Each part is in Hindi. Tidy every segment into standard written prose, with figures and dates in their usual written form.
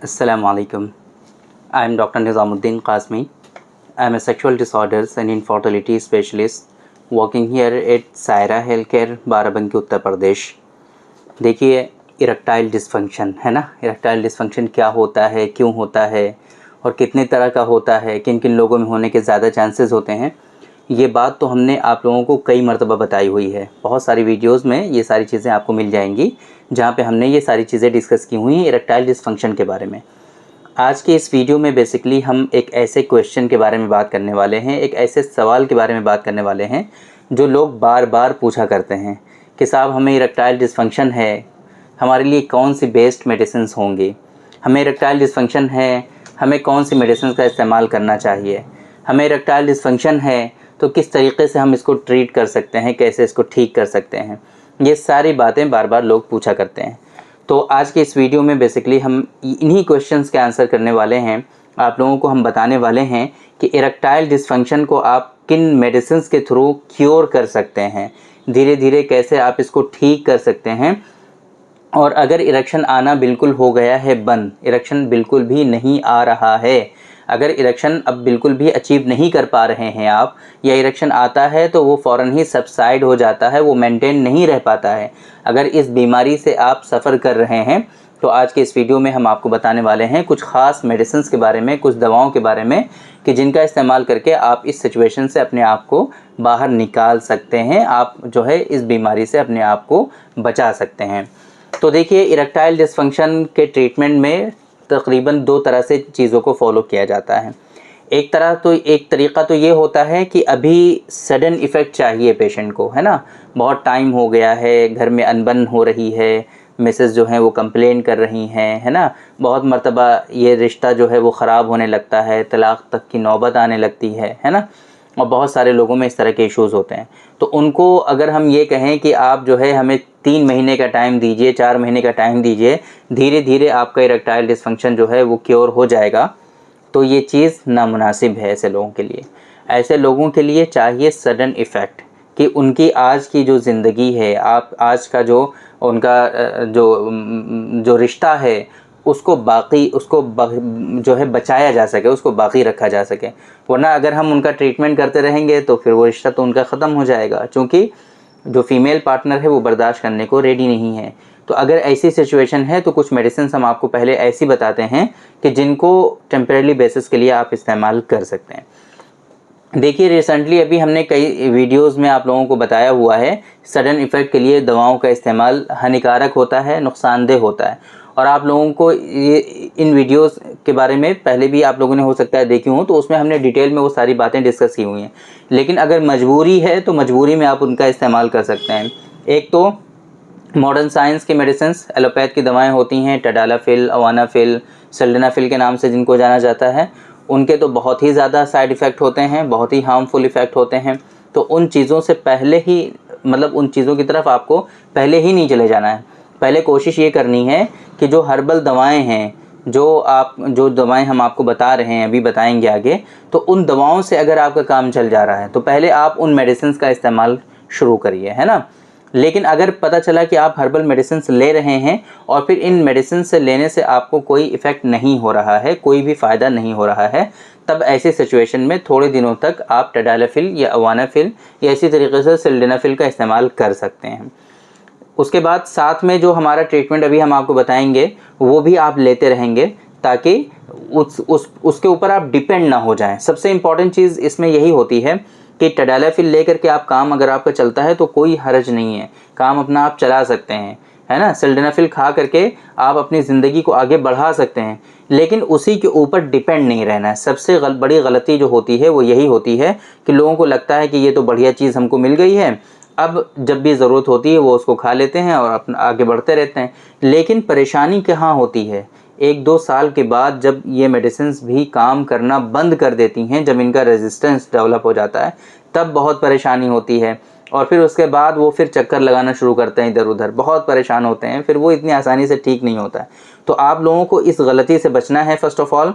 Assalamualaikum. I am Dr. Nizamuddin Qasmi. I am a sexual disorders and infertility specialist working here at Saira Healthcare, Barabanki, Uttar Pradesh. देखिए, इरेक्टाइल डिसफंक्शन है ना, इरेक्टाइल डिसफंक्शन क्या होता है, क्यों होता है और कितने तरह का होता है, किन किन लोगों में होने के ज़्यादा चांसेस होते हैं, ये बात तो हमने आप लोगों को कई मरतबा बताई हुई है। बहुत सारी वीडियोस में ये सारी चीज़ें आपको मिल जाएंगी जहाँ पे हमने ये सारी चीज़ें डिस्कस की हुई हैं इरेक्टाइल डिसफंक्शन के बारे में। आज के इस वीडियो में बेसिकली हम एक ऐसे क्वेश्चन के बारे में बात करने वाले हैं, एक ऐसे सवाल के बारे में बात करने वाले हैं जो लोग बार बार पूछा करते हैं कि साहब हमें इरेक्टाइल डिसफंक्शन है, हमारे लिए कौन सी बेस्ट मेडिसिन्स होंगी, हमें इरेक्टाइल डिसफंक्शन है, हमें कौन सी मेडिसिन का इस्तेमाल करना चाहिए, हमें इरेक्टाइल डिसफंक्शन है तो किस तरीके से हम इसको ट्रीट कर सकते हैं, कैसे इसको ठीक कर सकते हैं। ये सारी बातें बार बार लोग पूछा करते हैं। तो आज के इस वीडियो में बेसिकली हम इन्हीं क्वेश्चंस के आंसर करने वाले हैं। आप लोगों को हम बताने वाले हैं कि इरेक्टाइल डिसफंक्शन को आप किन मेडिसिन्स के थ्रू क्योर कर सकते हैं, धीरे धीरे कैसे आप इसको ठीक कर सकते हैं। और अगर इरेक्शन आना बिल्कुल हो गया है बंद, इरेक्शन बिल्कुल भी नहीं आ रहा है, अगर इरेक्शन अब बिल्कुल भी अचीव नहीं कर पा रहे हैं आप, या इरेक्शन आता है तो वो फ़ौरन ही सबसाइड हो जाता है, वो मेंटेन नहीं रह पाता है, अगर इस बीमारी से आप सफ़र कर रहे हैं, तो आज के इस वीडियो में हम आपको बताने वाले हैं कुछ ख़ास मेडिसिन्स के बारे में, कुछ दवाओं के बारे में कि जिनका इस्तेमाल करके आप इस सिचुएशन से अपने आप को बाहर निकाल सकते हैं, आप जो है इस बीमारी से अपने आप को बचा सकते हैं। तो देखिए, इरेक्टाइल डिसफंक्शन के ट्रीटमेंट में तकरीबन दो तरह से चीज़ों को फॉलो किया जाता है। एक तरीक़ा तो ये होता है कि अभी सडन इफ़ेक्ट चाहिए पेशेंट को, है ना, बहुत टाइम हो गया है, घर में अनबन हो रही है, मिसेस जो हैं वो कंप्लेन कर रही हैं, है ना, बहुत मर्तबा ये रिश्ता जो है वो ख़राब होने लगता है, तलाक़ तक की नौबत आने लगती है ना, और बहुत सारे लोगों में इस तरह के इश्यूज़ होते हैं। तो उनको अगर हम ये कहें कि आप जो है हमें 3 महीने का टाइम दीजिए, 4 महीने का टाइम दीजिए, धीरे धीरे आपका इरेक्टाइल डिसफंक्शन जो है वो क्योर हो जाएगा, तो ये चीज़ नामुनासिब है ऐसे लोगों के लिए। ऐसे लोगों के लिए चाहिए सडन इफ़ेक्ट, कि उनकी आज की जो ज़िंदगी है, आप आज का जो उनका जो रिश्ता है उसको जो है बचाया जा सके, उसको बाकी रखा जा सके। वरना अगर हम उनका ट्रीटमेंट करते रहेंगे तो फिर वो रिश्ता तो उनका ख़त्म हो जाएगा, क्योंकि जो फीमेल पार्टनर है वो बर्दाश्त करने को रेडी नहीं है। तो अगर ऐसी सिचुएशन है तो कुछ मेडिसिन हम आपको पहले ऐसी बताते हैं कि जिनको टेम्परेरी बेसिस के लिए आप इस्तेमाल कर सकते हैं। देखिए, रिसेंटली अभी हमने कई वीडियोस में आप लोगों को बताया हुआ है सडन इफ़ेक्ट के लिए दवाओं का इस्तेमाल हानिकारक होता है, नुकसानदेह होता है, और आप लोगों को ये इन वीडियोस के बारे में पहले भी आप लोगों ने हो सकता है देखी हो, तो उसमें हमने डिटेल में वो सारी बातें डिस्कस की हुई हैं। लेकिन अगर मजबूरी है तो मजबूरी में आप उनका इस्तेमाल कर सकते हैं। एक तो मॉडर्न साइंस की मेडिसिन्स, एलोपैथ की दवाएं होती हैं, टडालाफिल, अवानाफिल, सिल्डेनाफिल के नाम से जिनको जाना जाता है, उनके तो बहुत ही ज़्यादा साइड इफ़ेक्ट होते हैं, बहुत ही हार्मफुल इफ़ेक्ट होते हैं। तो उन चीज़ों से पहले ही, मतलब उन चीज़ों की तरफ आपको पहले ही नहीं चले जाना है। पहले कोशिश ये करनी है कि जो हर्बल दवाएं हैं, जो दवाएं हम आपको बता रहे हैं, अभी बताएंगे आगे, तो उन दवाओं से अगर आपका काम चल जा रहा है तो पहले आप उन मेडिसिन का इस्तेमाल शुरू करिए, है ना। लेकिन अगर पता चला कि आप हर्बल मेडिसिन ले रहे हैं और फिर इन मेडिसिन से लेने से आपको कोई इफ़ेक्ट नहीं हो रहा है, कोई भी फ़ायदा नहीं हो रहा है, तब ऐसी सिचुएशन में थोड़े दिनों तक आप टडालाफिल या अवानाफिल या इसी तरीके से सिल्डेनाफिल का इस्तेमाल कर सकते हैं। उसके बाद साथ में जो हमारा ट्रीटमेंट अभी हम आपको बताएंगे वो भी आप लेते रहेंगे, ताकि उसके ऊपर आप डिपेंड ना हो जाएं। सबसे इम्पॉर्टेंट चीज़ इसमें यही होती है कि टडालाफिल लेकर के आप काम अगर आपका चलता है तो कोई हर्ज नहीं है, काम अपना आप चला सकते हैं, है ना। सिल्डेनाफिल खा करके आप अपनी ज़िंदगी को आगे बढ़ा सकते हैं, लेकिन उसी के ऊपर डिपेंड नहीं रहना है। सबसे बड़ी गलती जो होती है वो यही होती है कि लोगों को लगता है कि ये तो बढ़िया चीज़ हमको मिल गई है, अब जब भी ज़रूरत होती है वो उसको खा लेते हैं और अपना आगे बढ़ते रहते हैं। लेकिन परेशानी कहाँ होती है, 1-2 साल के बाद जब ये मेडिसिन्स भी काम करना बंद कर देती हैं, जब इनका रेजिस्टेंस डेवलप हो जाता है, तब बहुत परेशानी होती है। और फिर उसके बाद वो फिर चक्कर लगाना शुरू करते हैं इधर उधर, बहुत परेशान होते हैं, फिर वो इतनी आसानी से ठीक नहीं होता है। तो आप लोगों को इस गलती से बचना है। फ़र्स्ट ऑफ़ ऑल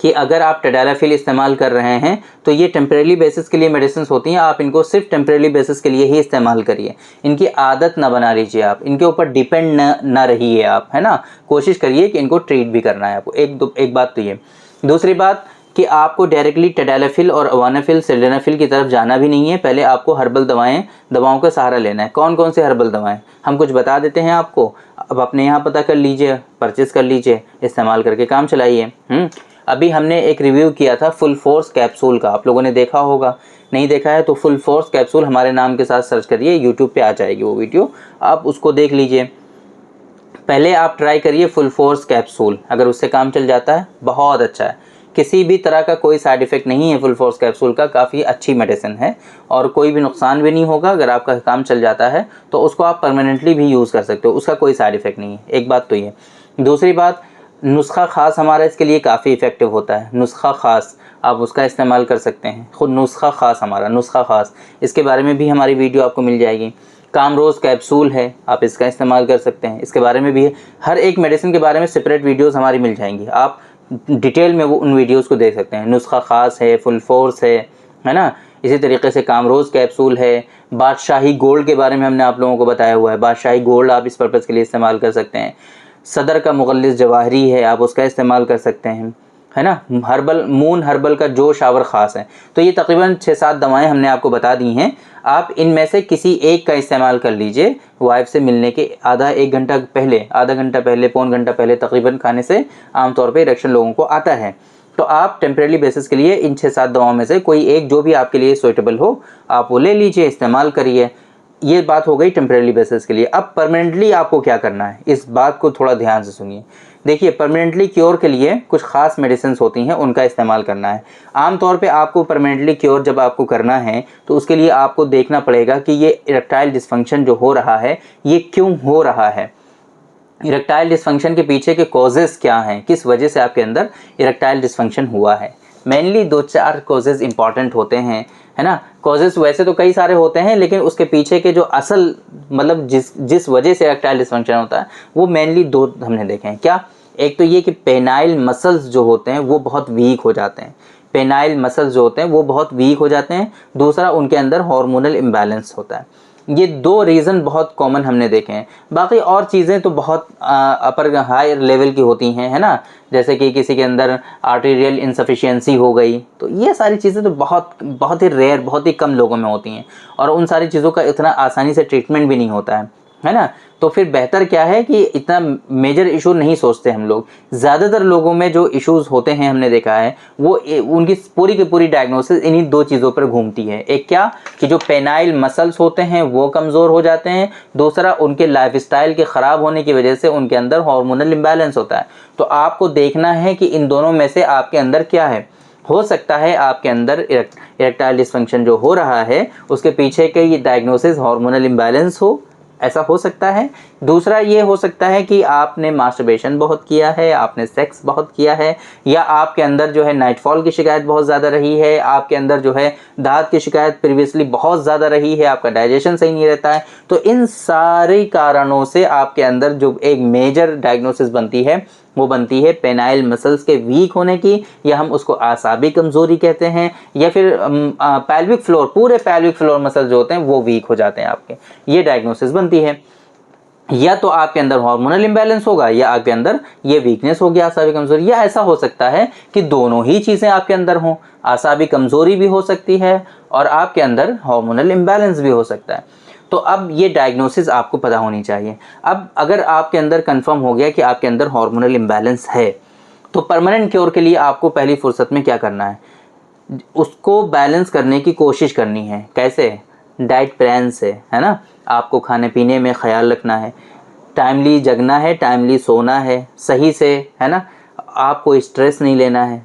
कि अगर आप टैडलाफिल इस्तेमाल कर रहे हैं तो ये टेम्परेरी बेसिस के लिए मेडिसिन होती हैं, आप इनको सिर्फ टेम्परेरी बेसिस के लिए ही इस्तेमाल करिए। इनकी आदत ना बना लीजिए आप, इनके ऊपर डिपेंड ना रहिए आप, है ना। कोशिश करिए कि इनको ट्रीट भी करना है आपको। एक बात तो ये। दूसरी बात कि आपको डायरेक्टली टैडलाफिल और अवानाफिल सिल्डेनाफिल की तरफ जाना भी नहीं है। पहले आपको हर्बल दवाओं का सहारा लेना है। कौन कौन से हर्बल दवाएं हम कुछ बता देते हैं आपको, अब अपने यहाँ पता कर लीजिए, परचेस कर लीजिए, इस्तेमाल करके काम चलाइए। अभी हमने एक रिव्यू किया था फुल फोर्स कैप्सूल का, आप लोगों ने देखा होगा। नहीं देखा है तो फुल फोर्स कैप्सूल हमारे नाम के साथ सर्च करिए, यूट्यूब पे आ जाएगी वो वीडियो, आप उसको देख लीजिए। पहले आप ट्राई करिए फुल फोर्स कैप्सूल, अगर उससे काम चल जाता है बहुत अच्छा है। किसी भी तरह का कोई साइड इफ़ेक्ट नहीं है फुल फोर्स कैप्सूल का, काफ़ी अच्छी मेडिसिन है और कोई भी नुकसान भी नहीं होगा। अगर आपका काम चल जाता है तो उसको आप परमानेंटली भी यूज़ कर सकते हो, उसका कोई साइड इफ़ेक्ट नहीं है। एक बात तो ये। दूसरी बात, नुस्खा ख़ास हमारा इसके लिए काफ़ी इफ़ेक्टिव होता है। नुस्खा ख़ास आप उसका इस्तेमाल कर सकते हैं खुद। नुस्खा ख़ास हमारा, नुस्खा ख़ास, इसके बारे में भी हमारी वीडियो आपको मिल जाएगी। कामरोज़ कैप्सूल है, आप इसका इस्तेमाल कर सकते हैं, इसके बारे में भी हर एक मेडिसिन के बारे में सेपरेट वीडियोस हमारी मिल जाएंगी, आप डिटेल में वो उन वीडियोस को देख सकते हैं। नुस्खा ख़ास है, फुल फोर्स है ना। इसी तरीके से कामरोज़ कैप्सूल है। बादशाही गोल्ड के बारे में हमने आप लोगों को बताया हुआ है, बादशाही गोल्ड आप इस पर्पज़ के लिए इस्तेमाल कर सकते हैं। सदर का मुगल्लिस जवाहरी है, आप उसका इस्तेमाल कर सकते हैं, है ना। मून हर्बल का जो शावर ख़ास है। तो ये तकरीबन 6-7 दवाएं हमने आपको बता दी हैं। आप इनमें से किसी एक का इस्तेमाल कर लीजिए। वाइफ से मिलने के आधा घंटा पहले, पौन घंटा पहले तकरीबन खाने से आमतौर पे इरेक्शन लोगों को आता है। तो आप टेम्परेरी बेसिस के लिए इन 6-7 दवाओं में से कोई एक जो भी आपके लिए सूटेबल हो आप वो ले लीजिए, इस्तेमाल करिए। ये बात हो गई टेम्परेरी बेसिस के लिए। अब परमानेंटली आपको क्या करना है, इस बात को थोड़ा ध्यान से सुनिए। देखिए, परमानेंटली क्योर के लिए कुछ खास मेडिसिन होती हैं, उनका इस्तेमाल करना है। आमतौर पे आपको परमानेंटली क्योर जब आपको करना है तो उसके लिए आपको देखना पड़ेगा कि ये इरेक्टाइल डिस्फंक्शन जो हो रहा है ये क्यों हो रहा है। इरेक्टाइल डिस्फंक्शन के पीछे के कॉजेज़ क्या हैं, किस वजह से आपके अंदर इरेक्टाइल डिस्फंक्शन हुआ है। मेनली 2-4 कॉजेज़ इंपॉर्टेंट होते हैं, है ना। कॉजेज़ वैसे तो कई सारे होते हैं, लेकिन उसके पीछे के जो असल मतलब जिस वजह से इरेक्टाइल डिस्फंक्शन होता है वो मेनली 2 हमने देखे हैं। क्या? एक तो ये कि पेनाइल मसल्स जो होते हैं वो बहुत वीक हो जाते हैं। पेनाइल मसल्स जो होते हैं वो बहुत वीक हो जाते हैं। दूसरा, उनके अंदर हार्मोनल इम्बैलेंस होता है। ये 2 रीज़न बहुत कॉमन हमने देखे हैं। बाकी और चीज़ें तो बहुत अपर हाई लेवल की होती हैं, है ना। जैसे कि किसी के अंदर आर्टेरियल इनसफिशिएंसी हो गई, तो ये सारी चीज़ें तो बहुत ही रेयर, बहुत ही कम लोगों में होती हैं और उन सारी चीज़ों का इतना आसानी से ट्रीटमेंट भी नहीं होता है ना। तो फिर बेहतर क्या है कि इतना मेजर इशू नहीं सोचते हम लोग। ज़्यादातर लोगों में जो इश्यूज़ होते हैं हमने देखा है वो उनकी पूरी की पूरी डायग्नोसिस इन्हीं 2 चीज़ों पर घूमती है। एक क्या कि जो पेनाइल मसल्स होते हैं वो कमज़ोर हो जाते हैं। दूसरा, उनके लाइफस्टाइल के ख़राब होने की वजह से उनके अंदर हार्मोनल इम्बैलेंस होता है। तो आपको देखना है कि इन दोनों में से आपके अंदर क्या है। हो सकता है आपके अंदर इरेक्टाइल डिस्फंक्शन जो हो रहा है उसके पीछे के ये डायग्नोसिस हार्मोनल इम्बैलेंस हो, ऐसा हो सकता है। दूसरा ये हो सकता है कि आपने मास्टरबेशन बहुत किया है, आपने सेक्स बहुत किया है, या आपके अंदर जो है नाइटफॉल की शिकायत बहुत ज़्यादा रही है, आपके अंदर जो है दांत की शिकायत प्रीवियसली बहुत ज़्यादा रही है, आपका डाइजेशन सही नहीं रहता है। तो इन सारे कारणों से आपके अंदर जो एक मेजर डायग्नोसिस बनती है वो बनती है पेनाइल मसल्स के वीक होने की, या हम उसको आसाबी कमज़ोरी कहते हैं, या फिर पैल्विक फ्लोर, पूरे पैल्विक फ्लोर मसल्स जो होते हैं वो वीक हो जाते हैं आपके, ये डायग्नोसिस बनती है। या तो आपके अंदर हार्मोनल इम्बैलेंस होगा या आपके अंदर ये वीकनेस होगी, आसाबी कमजोरी, या ऐसा हो सकता है कि दोनों ही चीज़ें आपके अंदर हों, आसाबी कमजोरी भी हो सकती है और आपके अंदर हार्मोनल इम्बैलेंस भी हो सकता है। तो अब ये डायग्नोसिस आपको पता होनी चाहिए। अब अगर आपके अंदर कंफर्म हो गया कि आपके अंदर हार्मोनल इम्बैलेंस है तो परमानेंट क्योर के लिए आपको पहली फुर्सत में क्या करना है, उसको बैलेंस करने की कोशिश करनी है। कैसे? डाइट प्लान से, है ना। आपको खाने पीने में ख्याल रखना है, टाइमली जगना है, टाइमली सोना है सही से, है ना। आपको स्ट्रेस नहीं लेना है,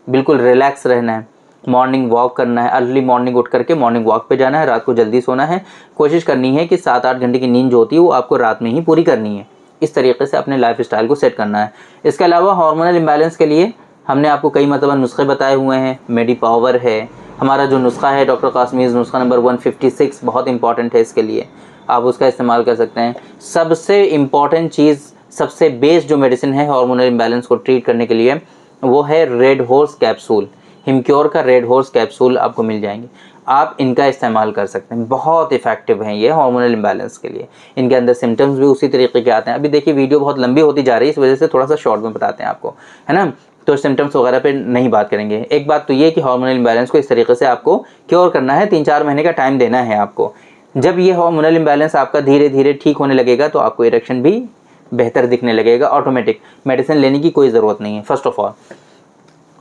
बिल्कुल रिलैक्स रहना है, मॉर्निंग वॉक करना है, अर्ली मॉर्निंग उठ करके मॉर्निंग वॉक पे जाना है, रात को जल्दी सोना है। कोशिश करनी है कि 7-8 घंटे की नींद जो होती है वो आपको रात में ही पूरी करनी है। इस तरीके से अपने लाइफ स्टाइल को सेट करना है। इसके अलावा हार्मोनल इम्बैलेंस के लिए हमने आपको कई मतलब नुस्खे बताए हुए हैं। मेडिपावर है हमारा जो नुस्खा है, डॉक्टर कासमीज़ नुस्खा नंबर 156, बहुत इंपॉर्टेंट है इसके लिए, आप उसका इस्तेमाल कर सकते हैं। सबसे इम्पॉर्टेंट चीज़, सबसे बेस्ट जो मेडिसिन है हार्मोनल इम्बैलेंस को ट्रीट करने के लिए, वो है रेड हॉर्स कैप्सूल। हिमक्योर का रेड हॉर्स कैप्सूल आपको मिल जाएंगे, आप इनका इस्तेमाल कर सकते हैं। बहुत इफेक्टिव हैं ये हार्मोनल इम्बैलेंस के लिए। इनके अंदर सिम्टम्स भी उसी तरीके के आते हैं। अभी देखिए वीडियो बहुत लंबी होती जा रही है, इस वजह से थोड़ा सा शॉर्ट में बताते हैं आपको, है ना। तो सिम्टम्स वगैरह पे नहीं बात करेंगे। एक बात तो ये कि हार्मोनल इम्बैलेंस को इस तरीके से आपको क्योर करना है, 3-4 महीने का टाइम देना है आपको। जब ये हार्मोनल इम्बैलेंस आपका धीरे धीरे ठीक होने लगेगा तो आपको इरेक्शन भी बेहतर दिखने लगेगा, ऑटोमेटिक। मेडिसिन लेने की कोई ज़रूरत नहीं है, फर्स्ट ऑफ ऑल।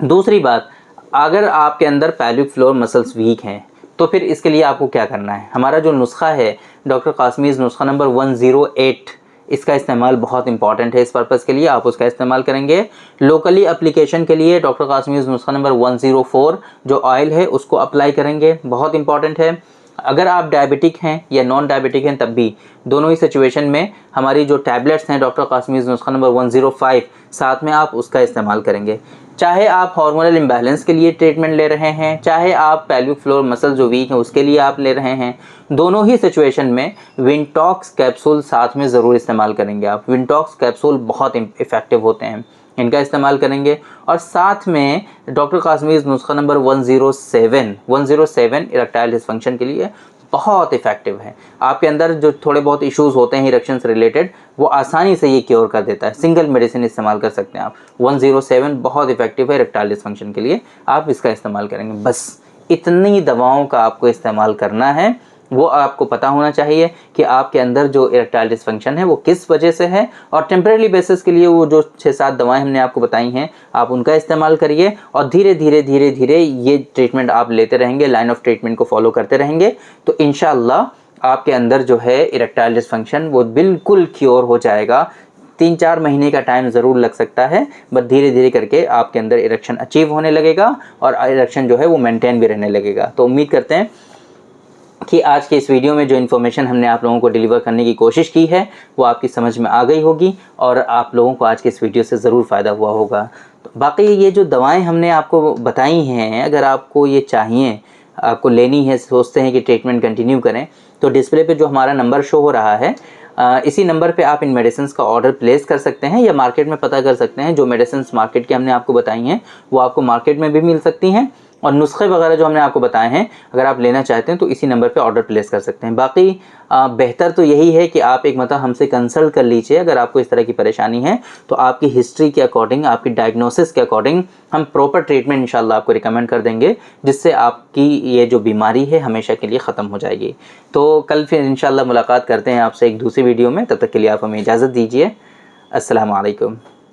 दूसरी बात, अगर आपके अंदर पेल्विक फ्लोर मसल्स वीक हैं तो फिर इसके लिए आपको क्या करना है। हमारा जो नुस्खा है डॉक्टर कासमीज़ नुस्खा नंबर 108, इसका इस्तेमाल बहुत इंपॉर्टेंट है। इस पर्पज़ के लिए आप उसका इस्तेमाल करेंगे। लोकली एप्लीकेशन के लिए डॉक्टर कासमीज़ नुस्खा नंबर 104 जो ऑयल है उसको अप्लाई करेंगे, बहुत इंपॉर्टेंट है। अगर आप डायबिटिक हैं या नॉन डायबिटिक हैं तब भी, दोनों ही सिचुएशन में हमारी जो टैबलेट्स हैं डॉक्टर कासमीज़ नुस्खा नंबर 105 साथ में आप उसका इस्तेमाल करेंगे। चाहे आप हार्मोनल इम्बैलेंस के लिए ट्रीटमेंट ले रहे हैं, चाहे आप पेल्विक फ्लोर मसल जो वीक है उसके लिए आप ले रहे हैं, दोनों ही सिचुएशन में विंटॉक्स कैप्सूल साथ में ज़रूर इस्तेमाल करेंगे आप। विंटॉक्स कैप्सूल बहुत इफ़ेक्टिव होते हैं, इनका इस्तेमाल करेंगे। और साथ में डॉक्टर कासमीज़ नुस्खा नंबर 107 इरेक्टाइल डिसफंक्शन के लिए बहुत इफेक्टिव है। आपके अंदर जो थोड़े बहुत इश्यूज़ होते हैं इरेक्शन से रिलेटेड, वो आसानी से ये क्योर कर देता है। सिंगल मेडिसिन इस्तेमाल कर सकते हैं आप। 107 बहुत इफेक्टिव है इरेक्टाइल डिसफंक्शन के लिए, आप इसका इस्तेमाल करेंगे। बस इतनी दवाओं का आपको इस्तेमाल करना है। वो आपको पता होना चाहिए कि आपके अंदर जो इरेक्टाइल डिसफंक्शन है वो किस वजह से है, और टेम्परेरी बेसिस के लिए वो जो 6-7 दवाएं हमने आपको बताई हैं आप उनका इस्तेमाल करिए। और धीरे धीरे ये ट्रीटमेंट आप लेते रहेंगे, लाइन ऑफ ट्रीटमेंट को फॉलो करते रहेंगे, तो इंशाअल्लाह आपके अंदर जो है इरेक्टाइल डिसफंक्शन वो बिल्कुल क्योर हो जाएगा। 3-4 महीने का टाइम ज़रूर लग सकता है, बट धीरे धीरे करके आपके अंदर इरेक्शन अचीव होने लगेगा और इरेक्शन जो है वो मेंटेन भी रहने लगेगा। तो उम्मीद करते हैं कि आज के इस वीडियो में जो इन्फॉर्मेशन हमने आप लोगों को डिलीवर करने की कोशिश की है वो आपकी समझ में आ गई होगी और आप लोगों को आज के इस वीडियो से ज़रूर फ़ायदा हुआ होगा। तो बाकी ये जो दवाएं हमने आपको बताई हैं, अगर आपको ये चाहिए, आपको लेनी है, सोचते हैं कि ट्रीटमेंट कंटिन्यू करें, तो डिस्प्ले पे जो हमारा नंबर शो हो रहा है इसी नंबर पे आप इन मेडिसिन्स का ऑर्डर प्लेस कर सकते हैं या मार्केट में पता कर सकते हैं। जो मेडिसिन्स मार्केट की हमने आपको बताई हैं वो आपको मार्केट में भी मिल सकती हैं, और नुस्खे वगैरह जो हमने आपको बताए हैं अगर आप लेना चाहते हैं तो इसी नंबर पे ऑर्डर प्लेस कर सकते हैं। बाकी बेहतर तो यही है कि आप एक मतलब हमसे कंसल्ट कर लीजिए। अगर आपको इस तरह की परेशानी है तो आपकी हिस्ट्री के अकॉर्डिंग, आपकी डायग्नोसिस के अकॉर्डिंग हम प्रॉपर ट्रीटमेंट इंशाल्लाह आपको रिकमेंड कर देंगे, जिससे आपकी ये जो बीमारी है हमेशा के लिए ख़त्म हो जाएगी। तो कल फिर इंशाल्लाह मुलाकात करते हैं आपसे एक दूसरी वीडियो में। तब तक के लिए आप हमें इजाज़त दीजिए। अस्सलाम वालेकुम।